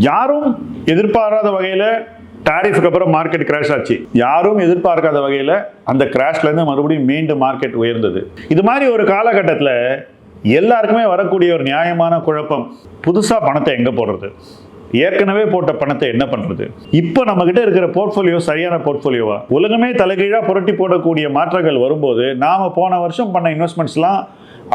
யாரும் எதிர்பாராத வகையில் டாரிஃபுக்கு அப்புறம் மார்க்கெட் கிராஷ் ஆச்சு. யாரும் எதிர்பார்க்காத வகையில் அந்த கிராஷ்லேருந்து மறுபடியும் மீண்டும் மார்க்கெட் உயர்ந்தது. இது மாதிரி ஒரு காலகட்டத்தில் எல்லாருக்குமே வரக்கூடிய ஒரு நியாயமான குழப்பம், புதுசாக பணத்தை எங்கே போடுறது, ஏற்கனவே போட்ட பணத்தை என்ன பண்றது, இப்போ நம்ம கிட்ட இருக்கிற போர்ட்ஃபோலியோ சரியான போர்ட்ஃபோலியோவா, உலகமே தலைகீழா புரட்டி போடக்கூடிய மாற்றங்கள் வரும்போது நாம போன வருஷம் பண்ண இன்வெஸ்ட்மெண்ட்ஸ்லாம்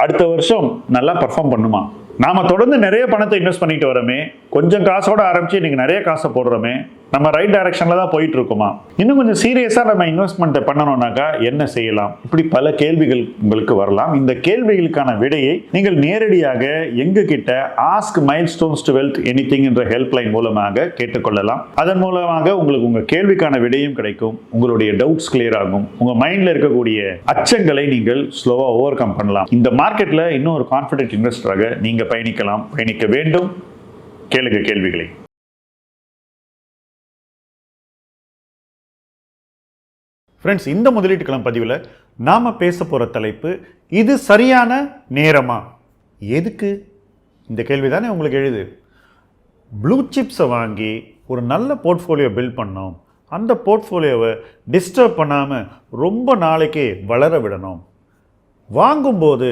அடுத்த வருஷம் நல்லா பர்ஃபார்ம் பண்ணுமா, நாம தொடர்ந்து நிறைய பணத்தை இன்வெஸ்ட் பண்ணிட்டு வரோமே, கொஞ்சம் காசோட ஆரம்பிச்சு இன்னைக்கு நிறைய காசை போடுறோமே, நம்ம ரைட் டைரக்ஷன்ல தான் போயிட்டு இருக்குமா, இன்னும் கொஞ்சம் சீரியஸா நம்ம இன்வெஸ்ட்மெண்ட் பண்ணணும்னாக்கா என்ன செய்யலாம், இப்படி பல கேள்விகள் உங்களுக்கு வரலாம். இந்த கேள்விகளுக்கான விடையை நீங்கள் நேரடியாக எங்க கிட்ட ask milestones to wealth anything என்ற ஹெல்ப்லைன் மூலமாக கேட்டுக்கொள்ளலாம். அதன் மூலமாக உங்களுக்கு உங்க கேள்விக்கான விடையும் கிடைக்கும், உங்களுடைய டவுட்ஸ் கிளியர் ஆகும், உங்க மைண்ட்ல இருக்கக்கூடிய அச்சங்களை நீங்கள் ஸ்லோவா ஓவர் கம் பண்ணலாம். இந்த மார்க்கெட்ல இன்னும் ஒரு கான்ஃபிடென்ட் இன்வெஸ்டராக நீங்க பயணிக்க வேண்டும். கேளுங்க கேள்விகளை. ஃப்ரெண்ட்ஸ், இந்த முதலீட்டுக்களம் பதிவில் நாம் பேச போகிற தலைப்பு, இது சரியான நேரமா? எதுக்கு? இந்த கேள்வி தானே உங்களுக்கு எழுது. ப்ளூ சிப்ஸை வாங்கி ஒரு நல்ல போர்ட்ஃபோலியோ பில்ட் பண்ணோம், அந்த போர்ட்ஃபோலியோவை டிஸ்டர்ப் பண்ணாமல் ரொம்ப நாளைக்கு வளர விடணும், வாங்கும்போது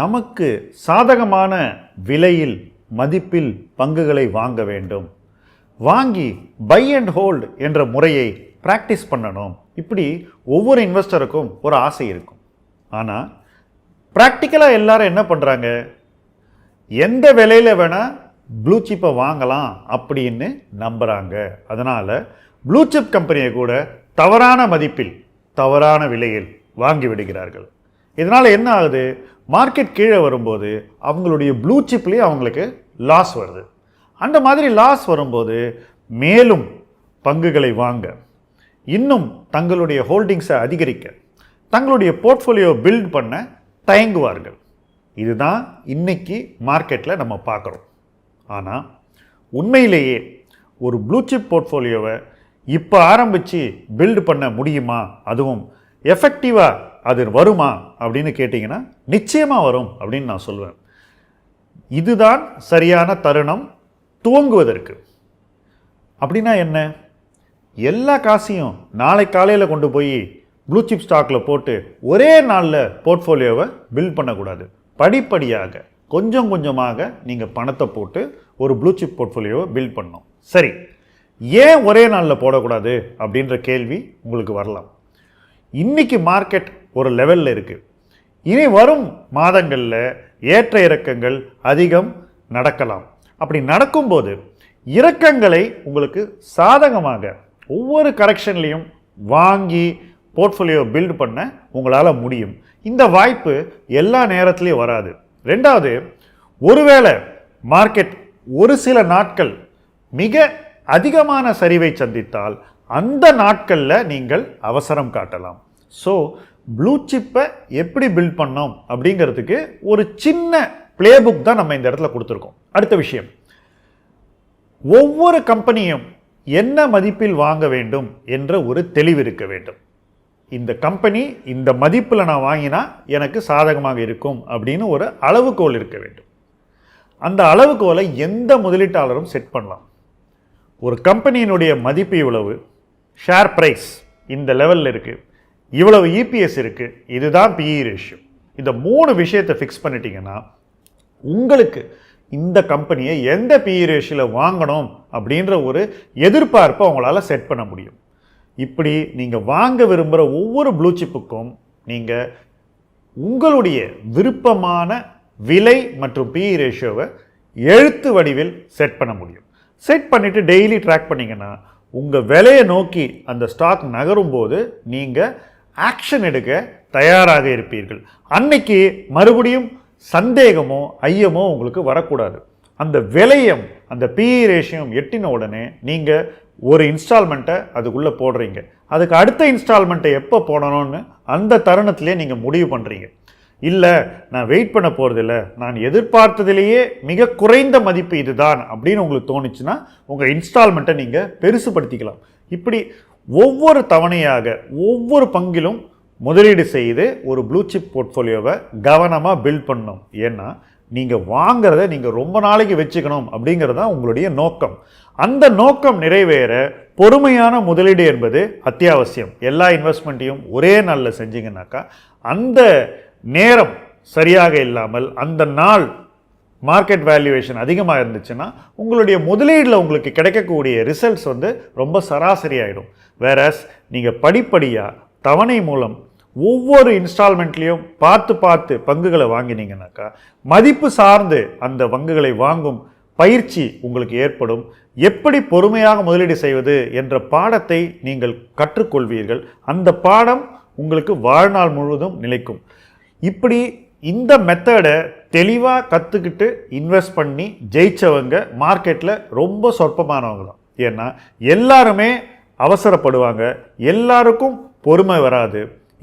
நமக்கு சாதகமான விலையில் மதிப்பில் பங்குகளை வாங்க வேண்டும், வாங்கி பை அண்ட் ஹோல்டு என்ற முறையை ப்ராக்டிஸ் பண்ணணும். இப்படி ஒவ்வொரு இன்வெஸ்டருக்கும் ஒரு ஆசை இருக்கும். ஆனால் ப்ராக்டிக்கலாக எல்லாரும் என்ன பண்ணுறாங்க, எந்த விலையில் வேணால் ப்ளூ சிப்பை வாங்கலாம் அப்படின்னு நம்புகிறாங்க. அதனால் ப்ளூ சிப் கம்பெனியை கூட தவறான மதிப்பில் தவறான விலையில் வாங்கி விடுகிறார்கள். இதனால் என்ன ஆகுது, மார்க்கெட் கீழே வரும்போது அவங்களுடைய ப்ளூ சிப்லேயே அவங்களுக்கு லாஸ் வருது. அந்த மாதிரி லாஸ் வரும்போது மேலும் பங்குகளை வாங்க, இன்னும் தங்களுடைய ஹோல்டிங்ஸை அதிகரிக்க, தங்களுடைய போர்ட்ஃபோலியோ பில்ட் பண்ண தயங்குவார்கள். இதுதான் இன்னைக்கு மார்க்கெட்டில் நம்ம பார்க்குறோம். ஆனால் உண்மையிலேயே ஒரு ப்ளூ சிப் போர்ட்ஃபோலியோவை இப்போ ஆரம்பித்து பில்டு பண்ண முடியுமா, அதுவும் எஃபெக்டிவாக அது வருமா அப்படின்னு கேட்டிங்கன்னா நிச்சயமாக வரும் அப்படின்னு நான் சொல்வேன். இதுதான் சரியான தருணம் துவங்குவதற்கு. அப்படின்னா என்ன, எல்லா காசையும் நாளை காலையில் கொண்டு போய் ப்ளூ சிப் ஸ்டாக்கில் போட்டு ஒரே நாளில் போர்ட்ஃபோலியோவை பில்ட் பண்ணக்கூடாது. படிப்படியாக கொஞ்சம் கொஞ்சமாக நீங்கள் பணத்தை போட்டு ஒரு ப்ளூ சிப் போர்ட்ஃபோலியோவை பில்ட் பண்ணணும். சரி, ஏன் ஒரே நாளில் போடக்கூடாது அப்படின்ற கேள்வி உங்களுக்கு வரலாம். இன்னைக்கு மார்க்கெட் ஒரு லெவலில் இருக்குது, இனி வரும் மாதங்களில் ஏற்ற இறக்கங்கள் அதிகம் நடக்கலாம். அப்படி நடக்கும்போது இறக்கங்களை உங்களுக்கு சாதகமாக ஒவ்வொரு கரெக்ஷன்லையும் வாங்கி போர்ட்ஃபோலியோ பில்ட் பண்ண உங்களால் முடியும். இந்த வாய்ப்பு எல்லா நேரத்துலையும் வராது. ரெண்டாவது, ஒருவேளை மார்க்கெட் ஒரு சில நாட்கள் மிக அதிகமான சரிவை சந்தித்தால் அந்த நாட்களில் நீங்கள் அவசரம் காட்டலாம். ஸோ ப்ளூ சிப்பை எப்படி பில்ட் பண்ணோம் அப்படிங்கிறதுக்கு ஒரு சின்ன பிளே புக் தான் நம்ம இந்த இடத்துல கொடுத்துருக்கோம். அடுத்த விஷயம், ஒவ்வொரு கம்பெனியும் என்ன மதிப்பில் வாங்க வேண்டும் என்ற ஒரு தெளிவு இருக்க வேண்டும். இந்த கம்பெனி இந்த மதிப்பில் நான் வாங்கினா எனக்கு சாதகமாக இருக்கும் அப்படின்னு ஒரு அளவுகோல் இருக்க வேண்டும். அந்த அளவுகோலை எந்த முதலீட்டாளரும் செட் பண்ணலாம். ஒரு கம்பெனியினுடைய மதிப்பு இவ்வளவு, ஷேர் பிரைஸ் இந்த லெவலில் இருக்குது, இவ்வளவு இபிஎஸ் இருக்குது, இதுதான் பிஇ ரேஷியோ, இந்த 3 விஷயத்தை ஃபிக்ஸ் பண்ணிட்டீங்கன்னா உங்களுக்கு இந்த கம்பெனியை எந்த பிஇ ரேஷியோவில் வாங்கணும் அப்படின்ற ஒரு எதிர்பார்ப்பை உங்களால் செட் பண்ண முடியும். இப்படி நீங்கள் வாங்க விரும்புகிற ஒவ்வொரு ப்ளூ சிப்புக்கும் நீங்கள் உங்களுடைய விருப்பமான விலை மற்றும் பிஇ ரேஷியோவை எழுத்து வடிவில் செட் பண்ண முடியும். செட் பண்ணிவிட்டு டெய்லி ட்ராக் பண்ணிங்கன்னா உங்கள் விலையை நோக்கி அந்த ஸ்டாக் நகரும் போது நீங்கள் ஆக்ஷன் எடுக்க தயாராக இருப்பீர்கள். அன்னைக்கு மறுபடியும் சந்தேகமோ ஐயமோ உங்களுக்கு வரக்கூடாது. அந்த விலையம் அந்த பிஇ ரேஷியம் எட்டின உடனே நீங்கள் ஒரு இன்ஸ்டால்மெண்ட்டை அதுக்குள்ளே போடுறீங்க. அதுக்கு அடுத்த இன்ஸ்டால்மெண்ட்டை எப்போ போடணும்னு அந்த தருணத்திலே நீங்கள் முடிவு பண்ணுறீங்க. இல்லை, நான் வெயிட் பண்ண போகிறதில்ல, நான் எதிர்பார்த்ததிலேயே மிக குறைந்த மதிப்பு இதுதான் அப்படின்னு உங்களுக்கு தோணுச்சுன்னா உங்கள் இன்ஸ்டால்மெண்ட்டை நீங்கள் பெருசுபடுத்திக்கலாம். இப்படி ஒவ்வொரு தவணையாக ஒவ்வொரு பங்கிலும் முதலீடு செய்து ஒரு ப்ளூ சிப் போர்ட்ஃபோலியோவை கவனமாக பில்ட் பண்ணணும். ஏன்னா நீங்கள் வாங்கிறத நீங்கள் ரொம்ப நாளைக்கு வச்சுக்கணும் அப்படிங்கிறது தான் உங்களுடைய நோக்கம். அந்த நோக்கம் நிறைவேற பொறுமையான முதலீடு என்பது அத்தியாவசியம். எல்லா இன்வெஸ்ட்மெண்ட்டையும் ஒரே நாளில் செஞ்சீங்கன்னாக்கா அந்த நேரம் சரியாக இல்லாமல் அந்த நாள் மார்க்கெட் வேல்யூவேஷன் அதிகமாக இருந்துச்சுன்னா உங்களுடைய முதலீடில் உங்களுக்கு கிடைக்கக்கூடிய ரிசல்ட்ஸ் ரொம்ப சராசரி ஆகிடும். வேறஸ் நீங்கள் படிப்படியாக தவணை மூலம் ஒவ்வொரு இன்ஸ்டால்மெண்ட்லேயும் பார்த்து பங்குகளை வாங்கினீங்கன்னாக்கா மதிப்பு சார்ந்து அந்த பங்குகளை வாங்கும் பயிற்சி உங்களுக்கு ஏற்படும். எப்படி பொறுமையாக முதலீடு செய்வது என்ற பாடத்தை நீங்கள் கற்றுக்கொள்வீர்கள். அந்த பாடம் உங்களுக்கு வாழ்நாள் முழுவதும் நிலைக்கும். இப்படி இந்த மெத்தடை தெளிவாக கற்றுக்கிட்டு இன்வெஸ்ட் பண்ணி ஜெயிச்சவங்க மார்க்கெட்டில் ரொம்ப சொற்பமானவங்க தான். ஏன்னா எல்லாருமே அவசரப்படுவாங்க, எல்லாருக்கும் பொறுமை வராது,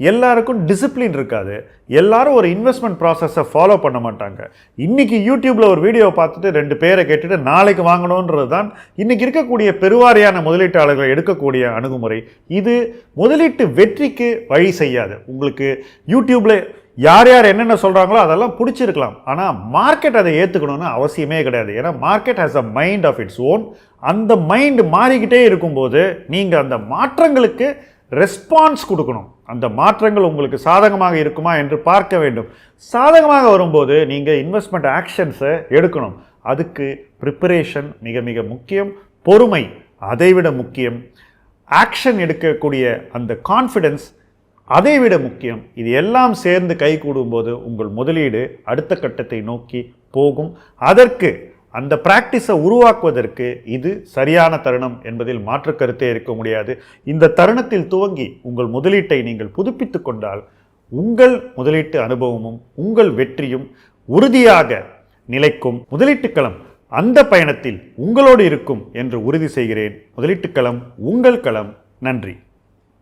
எல்லாருக்கும் டிசிப்ளின் இருக்காது, எல்லாரும் ஒரு இன்வெஸ்ட்மெண்ட் ப்ராசஸை ஃபாலோ பண்ண மாட்டாங்க. இன்றைக்கி யூடியூப்பில் ஒரு வீடியோவை பார்த்துட்டு 2 பேரை கேட்டுட்டு நாளைக்கு வாங்கணுன்றது தான் இன்றைக்கி இருக்கக்கூடிய பெருவாரியான முதலீட்டாளர்கள் எடுக்கக்கூடிய அணுகுமுறை. இது முதலீட்டு வெற்றிக்கு வழி செய்யாது. உங்களுக்கு யூடியூப்பில் யார் என்னென்ன சொல்கிறாங்களோ அதெல்லாம் பிடிச்சிருக்கலாம், ஆனால் மார்க்கெட் அதை ஏற்றுக்கணும்னு அவசியமே கிடையாது. ஏன்னா market has a mind of its own. அந்த மைண்டு மாறிக்கிட்டே இருக்கும்போது நீங்கள் அந்த மாற்றங்களுக்கு ரெஸ்பான்ஸ் கொடுக்கணும். அந்த மாற்றங்கள் உங்களுக்கு சாதகமாக இருக்குமா என்று பார்க்க வேண்டும். சாதகமாக வரும்போது நீங்கள் இன்வெஸ்ட்மெண்ட் ஆக்ஷன்ஸை எடுக்கணும். அதுக்கு ப்ரிப்பரேஷன் மிக மிக முக்கியம், பொறுமை அதைவிட முக்கியம், ஆக்ஷன் எடுக்கக்கூடிய அந்த கான்ஃபிடென்ஸ் அதைவிட முக்கியம். இது எல்லாம் சேர்ந்து கை கூடும்போது உங்கள் முதலீடு அடுத்த கட்டத்தை நோக்கி போகும். அதற்கு அந்த பிராக்டிஸை உருவாக்குவதற்கு இது சரியான தருணம் என்பதில் மாற்று கருத்தே இருக்க முடியாது. இந்த தருணத்தில் துவங்கி உங்கள் முதலீட்டை நீங்கள் புதுப்பித்து கொண்டால் உங்கள் முதலீட்டு அனுபவமும் உங்கள் வெற்றியும் உறுதியாக நிலைக்கும். முதலீட்டுக்களம் அந்த பயணத்தில் உங்களோடு இருக்கும் என்று உறுதி செய்கிறேன். முதலீட்டுக்களம் உங்கள் களம். நன்றி.